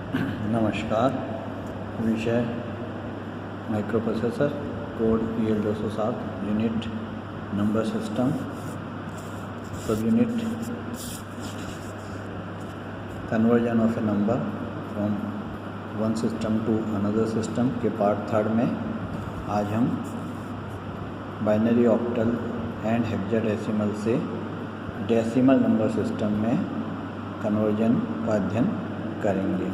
नमस्कार। विषय microprocessor, code EL207, unit number system, sub unit conversion of a number from one system to another system के part 3 में आज हम binary, octal and hexadecimal से decimal number system में conversion का अध्ययन करेंगे।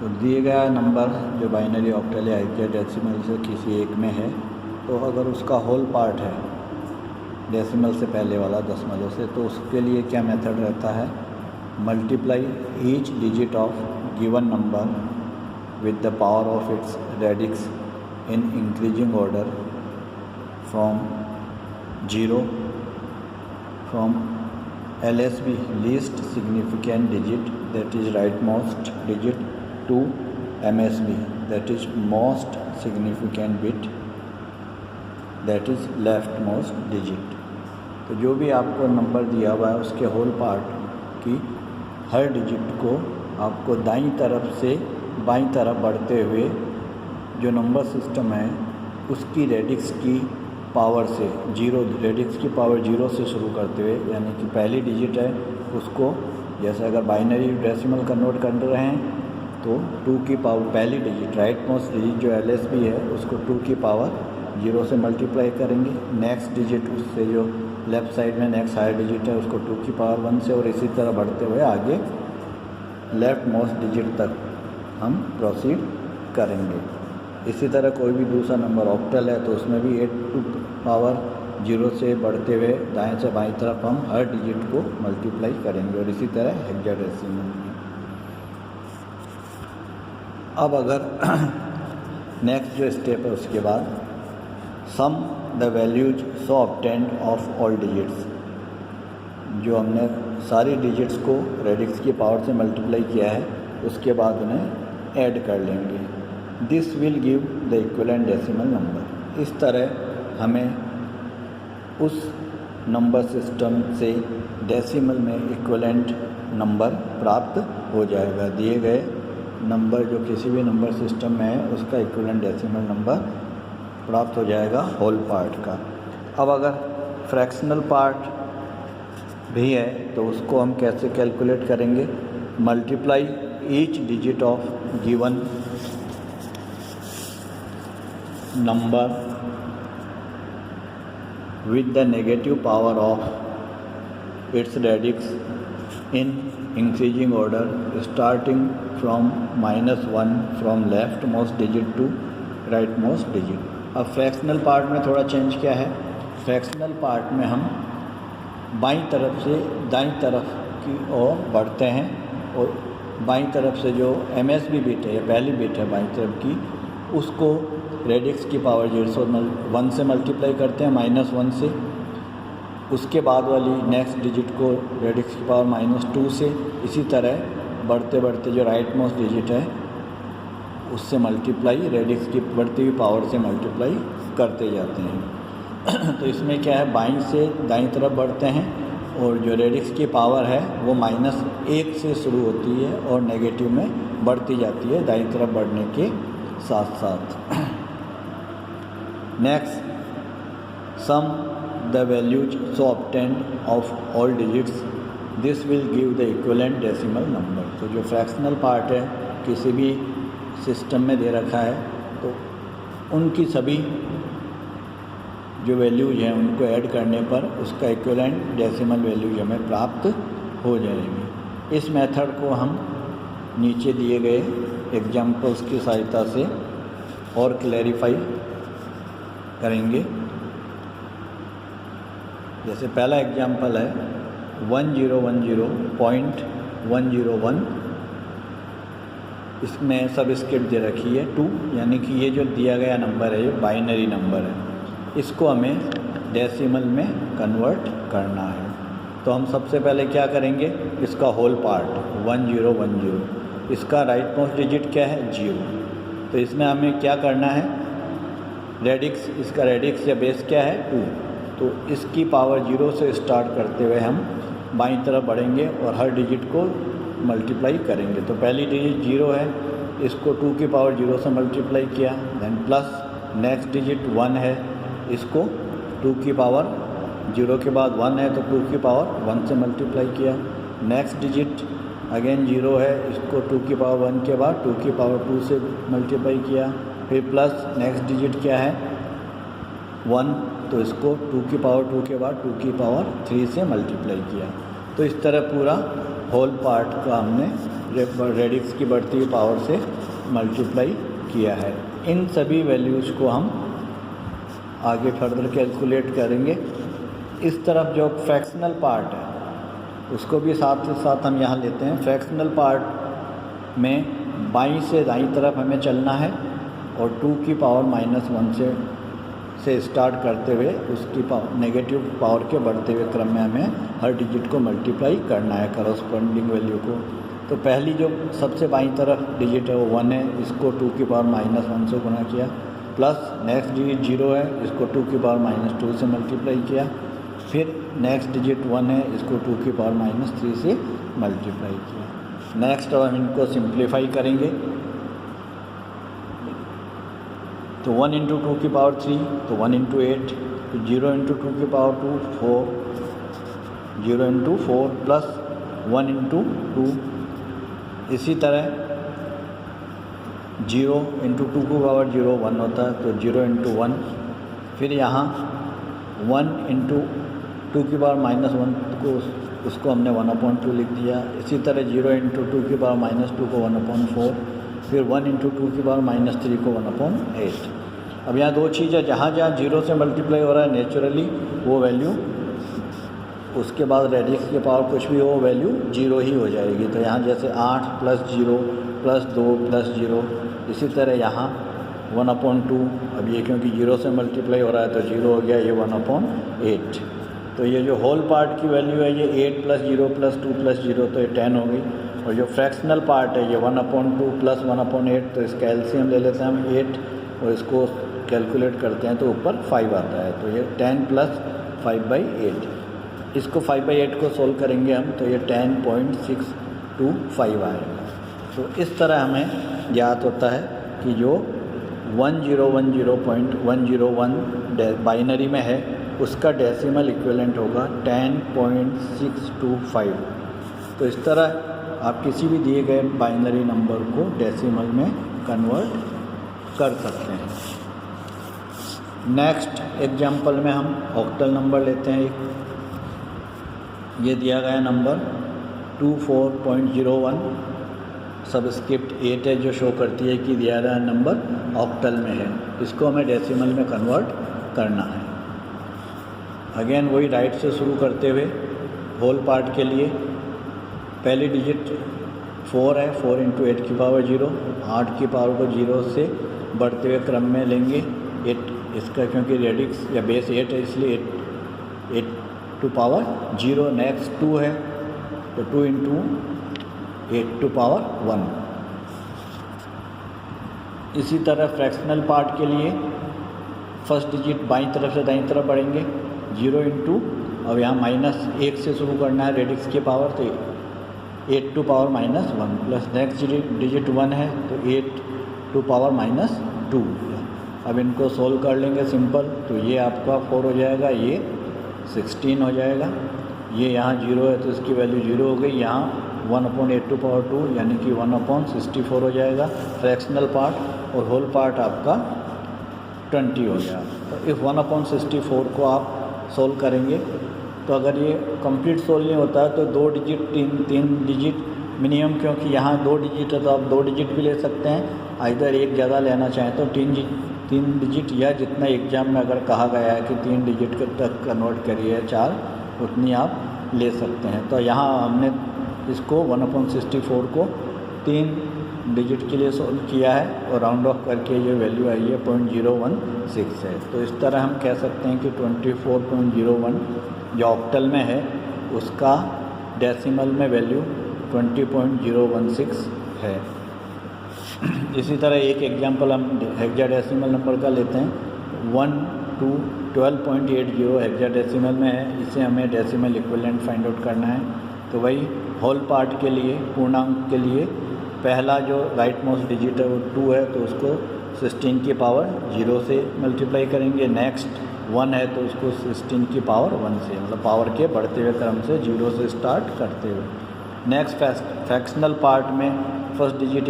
तो दिए गया नंबर जो बाइनरी, ऑक्टल या हेक्साडेसिमल से किसी एक में है, तो अगर उसका होल पार्ट है डेसिमल से पहले वाला दशमलव से, तो उसके लिए क्या मेथड रहता है? Multiply each digit of given number with the power of its radix in increasing order from 0 from LSB least significant digit, that is rightmost digit, to MSB, that is most significant bit, that is leftmost digit। तो जो भी आपको number दिया हुआ है उसके whole part की हर digit को आपको दाईं तरफ से बाईं तरफ बढ़ते हुए जो नंबर सिस्टम है उसकी रेडिक्स की पावर से 0, रेडिक्स की पावर 0 से शुरू करते हुए, यानी कि पहली डिजिट है उसको, जैसे अगर बाइनरी डेसिमल कन्वर्ट कर रहे हैं तो 2 की पावर पहली डिजिट, राइट मोस्ट डिजिट जो LSB है उसको 2 की पावर 0 से मल्टीप्लाई करेंगे। नेक्स्ट डिजिट उससे जो लेफ़्ट साइड में नेक्स्ट हायर डिजिट है उसको 2 की पावर 1 से, और इसी तरह बढ़ते हुए आगे लेफ़्ट मोस्ट डिजिट तक हम प्रोसीड करेंगे। इसी तरह कोई भी दूसरा नंबर ऑक्टल है तो उसमें भी 8 टू पावर 0 से बढ़ते हुए दाएं से बाईं तरफ हम हर डिजिट को मल्टीप्लाई करेंगे, और इसी तरह हेक्साडेसिमल में। अब अगर नेक्स्ट जो स्टेप है उसके बाद sum the values so obtained of all digits, जो हमने सारी डिजिट्स को रेडिक्स की पावर से मल्टीप्लाई किया है उसके बाद उन्हें ऐड कर लेंगे। This will give the equivalent decimal number. इस तरह हमें उस नंबर सिस्टम से डेसिमल में इक्विवेलेंट नंबर प्राप्त हो जाएगा। दिए गए नंबर जो किसी भी नंबर सिस्टम में है उसका इक्विवेलेंट डेसिमल नंबर प्राप्त हो जाएगा होल पार्ट का। अब अगर फ्रैक्शनल पार्ट भी है तो उसको हम कैसे कैलकुलेट करेंगे? Multiply each digit of given number with the negative power of its radix in increasing order starting from -1 from leftmost digit to rightmost digit। अब फ्रैक्शनल पार्ट में थोड़ा चेंज क्या है? फ्रैक्शनल पार्ट में हम बाईं तरफ से दाईं तरफ की ओर बढ़ते हैं, और बाईं तरफ से जो MSB बिट है या पहली बिट है बाईं तरफ की, उसको रेडिक्स की पावर 1 से मल्टीप्लाई करते हैं, -1 से। उसके बाद वाली नेक्स्ट डिजिट को रेडिक्स की पावर -2 से, इसी तरह बढ़ते बढ़ते जो राइट मोस्ट डिजिट है उससे मल्टीप्लाई, रेडिक्स की बढ़ती हुई पावर से मल्टीप्लाई करते जाते हैं। तो इसमें क्या है, बाईं से दाईं तरफ बढ़ते हैं, और जो रेडिक्स की पावर है वो -1 से शुरू होती है और नेगेटिव में बढ़ती जाती है दाईं तरफ बढ़ने के साथ साथ। Next sum the values so obtained of all digits, this will give the equivalent decimal number. तो जो फ्रैक्शनल पार्ट है किसी भी सिस्टम में दे रखा है तो उनकी सभी जो वैल्यूज हैं उनको ऐड करने पर उसका इक्विवेलेंट डेसिमल वैल्यूज हमें प्राप्त हो जाएंगे। इस मेथड को हम नीचे दिए गए एग्जाम्पल्स की सहायता से और क्लैरिफाई करेंगे। जैसे पहला एग्जाम्पल है 1010.101, इसमें सब स्क्रिप्ट दे रखी है 2, यानी कि ये जो दिया गया नंबर है ये बाइनरी नंबर है, इसको हमें डेसिमल में कन्वर्ट करना है। तो हम सबसे पहले क्या करेंगे, इसका होल पार्ट 1010, इसका राइट मोस्ट डिजिट क्या है 0, तो इसमें हमें क्या करना है, रेडिक्स, इसका रेडिक्स या बेस क्या है 2, तो इसकी पावर 0 से स्टार्ट करते हुए हम बाईं तरफ बढ़ेंगे और हर डिजिट को मल्टीप्लाई करेंगे। तो पहली डिजिट 0 है, इसको 2 की पावर 0 से मल्टीप्लाई किया, देन प्लस नेक्स्ट डिजिट 1 है, इसको 2 की पावर 0 के बाद 1 है तो 2 की पावर 1 से मल्टीप्लाई किया। नेक्स्ट डिजिट अगेन 0 है, इसको 2 की पावर 1 के बाद 2 की पावर 2 से मल्टीप्लाई किया। फिर प्लस नेक्स्ट डिजिट क्या है 1, तो इसको 2 की पावर 2 के बाद 2 की पावर 3 से मल्टीप्लाई किया। तो इस तरह पूरा होल पार्ट का हमने रेडिक्स की बढ़ती हुई पावर से मल्टीप्लाई किया है। इन सभी वैल्यूज़ को हम आगे फर्दर कैलकुलेट करेंगे। इस तरफ जो फ्रैक्शनल पार्ट है उसको भी साथ के साथ हम यहाँ लेते हैं। फ्रैक्शनल पार्ट में बाईं से दाईं तरफ हमें चलना है और 2 की पावर -1 से स्टार्ट करते हुए उसकी नेगेटिव पावर के बढ़ते हुए क्रम में हमें हर डिजिट को मल्टीप्लाई करना है करस्पॉन्डिंग वैल्यू को। तो पहली जो सबसे बाईं तरफ डिजिट है वो 1 है, इसको 2 की पावर -1 से गुणा किया। प्लस नेक्स्ट डिजिट 0 है, इसको 2 की पावर -2 से मल्टीप्लाई किया। फिर नेक्स्ट डिजिट 1 है, इसको 2 की पावर -3 से मल्टीप्लाई किया। नेक्स्ट अब हम इनको सिंप्लीफाई करेंगे। तो 1 इंटू 2 की पावर 3, तो 1 इंटू 8, तो 0 इंटू 2 की पावर 2 4, 0 इंटू 4 प्लस 1 इंटू 2। इसी तरह 0 इंटू 2 की पावर 0 1 होता है, तो 0 इंटू 1। फिर यहाँ 1 इंटू 2 की पावर -1 को उसको हमने 1/2 लिख दिया। इसी तरह 0 इंटू 2 की पावर -2 को 1/4, फिर 1 इंटू 2 की पावर -3 को 1/8। अब यहाँ दो चीज़ है, जहाँ जहाँ 0 से मल्टीप्लाई हो रहा है नेचुरली वो वैल्यू, उसके बाद रेडिक्स के पावर कुछ भी हो वैल्यू 0 ही हो जाएगी। तो यहाँ जैसे 8 प्लस 0 प्लस 2 प्लस 0, इसी तरह यहाँ 1/2। अब ये क्योंकि 0 से मल्टीप्लाई हो रहा है तो 0 हो गया, ये 1/8। तो ये जो होल पार्ट की वैल्यू है ये 8 प्लस 0 प्लस 2 प्लस 0, तो ये 10 हो गई। और जो फ्रैक्शनल पार्ट है ये 1/2 प्लस 1/8, तो इसका एलसीएम ले लेते हैं हम 8 और इसको कैलकुलेट करते हैं तो ऊपर 5 आता है। तो ये 10 प्लस 5/8, इसको 5/8 को सोल्व करेंगे हम तो ये 10.625 आएगा। तो इस तरह हमें ज्ञात होता है कि जो 1010.101 बाइनरी में है उसका डेसिमल इक्विवेलेंट होगा 10.625। तो इस तरह आप किसी भी दिए गए बाइनरी नंबर को डेसिमल में कन्वर्ट कर सकते हैं। नेक्स्ट एग्जांपल में हम ऑक्टल नंबर लेते हैं। ये दिया गया नंबर 24.01 सबस्क्रिप्ट 8 है जो शो करती है कि दिया गया नंबर ऑक्टल में है। इसको हमें डेसिमल में कन्वर्ट करना है। अगेन वही राइट से शुरू करते हुए होल पार्ट के लिए पहली डिजिट 4 है, 4 इंटू 8 की पावर 0, 8 की पावर को 0 से बढ़ते हुए क्रम में लेंगे। 8 इसका क्योंकि रेडिक्स या बेस 8 है इसलिए 8 टू पावर 0। नेक्स्ट 2 है तो 2 इंटू 8 टू पावर 1। इसी तरह फ्रैक्शनल पार्ट के लिए फर्स्ट डिजिट बाईं तरफ से दाईं तरफ बढ़ेंगे। 0 इंटू, अब यहाँ -1 से शुरू करना है रेडिक्स की पावर, तो 8 to power -1 plus next digit 1 है तो 8 टू पावर -2। अब इनको सोल्व कर लेंगे सिंपल, तो ये आपका 4 हो जाएगा, ये 16 हो जाएगा। ये यहाँ 0 है तो इसकी वैल्यू 0 हो गई। यहाँ 1/8 टू पावर 2 यानी कि 1/64 हो जाएगा फ्रैक्शनल पार्ट, और होल पार्ट आपका 20 हो गया। तो इस 1/64 को आप सोल्व करेंगे तो अगर ये कंप्लीट सोल्व नहीं होता है तो 2 डिजिट 3 डिजिट मिनिमम, क्योंकि यहाँ 2 डिजिट है तो आप 2 डिजिट भी ले सकते हैं। आइदर एक ज़्यादा लेना चाहें तो 3 डिजिट, या जितना एग्ज़ाम में अगर कहा गया है कि 3 डिजिट तक कन्वर्ट करिए 4, उतनी आप ले सकते हैं। तो यहाँ हमने इसको 1/64 को 3 डिजिट के लिए सोल्व किया है और राउंड ऑफ करके ये वैल्यू आई है 0.016 है। तो इस तरह हम कह सकते हैं कि 24.01 जो ऑक्टल में है उसका डेसिमल में वैल्यू 20.016 है। इसी तरह एक एग्जांपल हम हेक्साडेसिमल नंबर का लेते हैं 1 2 12.80 हेक्साडेसिमल में है, इसे हमें डेसिमल इक्विवेलेंट फाइंड आउट करना है। तो वही होल पार्ट के लिए, पूर्णांक के लिए पहला जो राइट मोस्ट डिजिट है वो 2 है, तो उसको 16 की पावर 0 से मल्टीप्लाई करेंगे। नेक्स्ट 1 है तो उसको 16 की पावर 1 से, मतलब पावर के बढ़ते हुए क्रम से 0 से स्टार्ट करते हुए। नेक्स्ट फ्रैक्शनल पार्ट में फर्स्ट डिजिट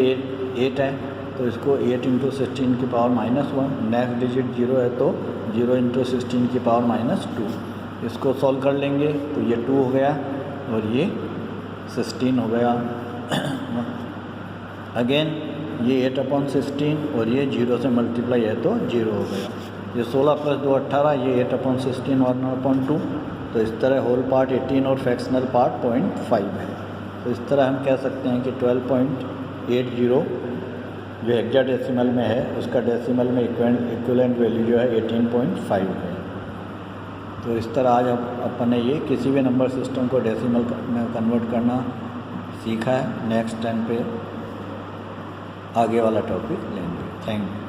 8 है, तो इसको 8 × 16 की पावर -1। नेक्स्ट डिजिट 0 है तो 0 × 16 की पावर -2। इसको सॉल्व कर लेंगे तो ये 2 हो गया और ये 16 हो गया। अगेन ये 8/16 और ये 0 से मल्टीप्लाई है तो 0 हो गया। ये 16 + 2 18, ये 8/16 और 1/2। तो इस तरह होल पार्ट 18 और फ्रैक्शनल पार्ट 0.5 है। तो इस तरह हम कह सकते हैं कि 12.80 जो हेक्साडेसिमल में है उसका डेसिमल में इक्विवेलेंट वैल्यू जो है 18.5 है। तो इस तरह आज अपन ने ये किसी भी नंबर सिस्टम को डेसिमल में कन्वर्ट करना सीखा है। नेक्स्ट टाइम पे आगे वाला टॉपिक लेंगे। Thank you.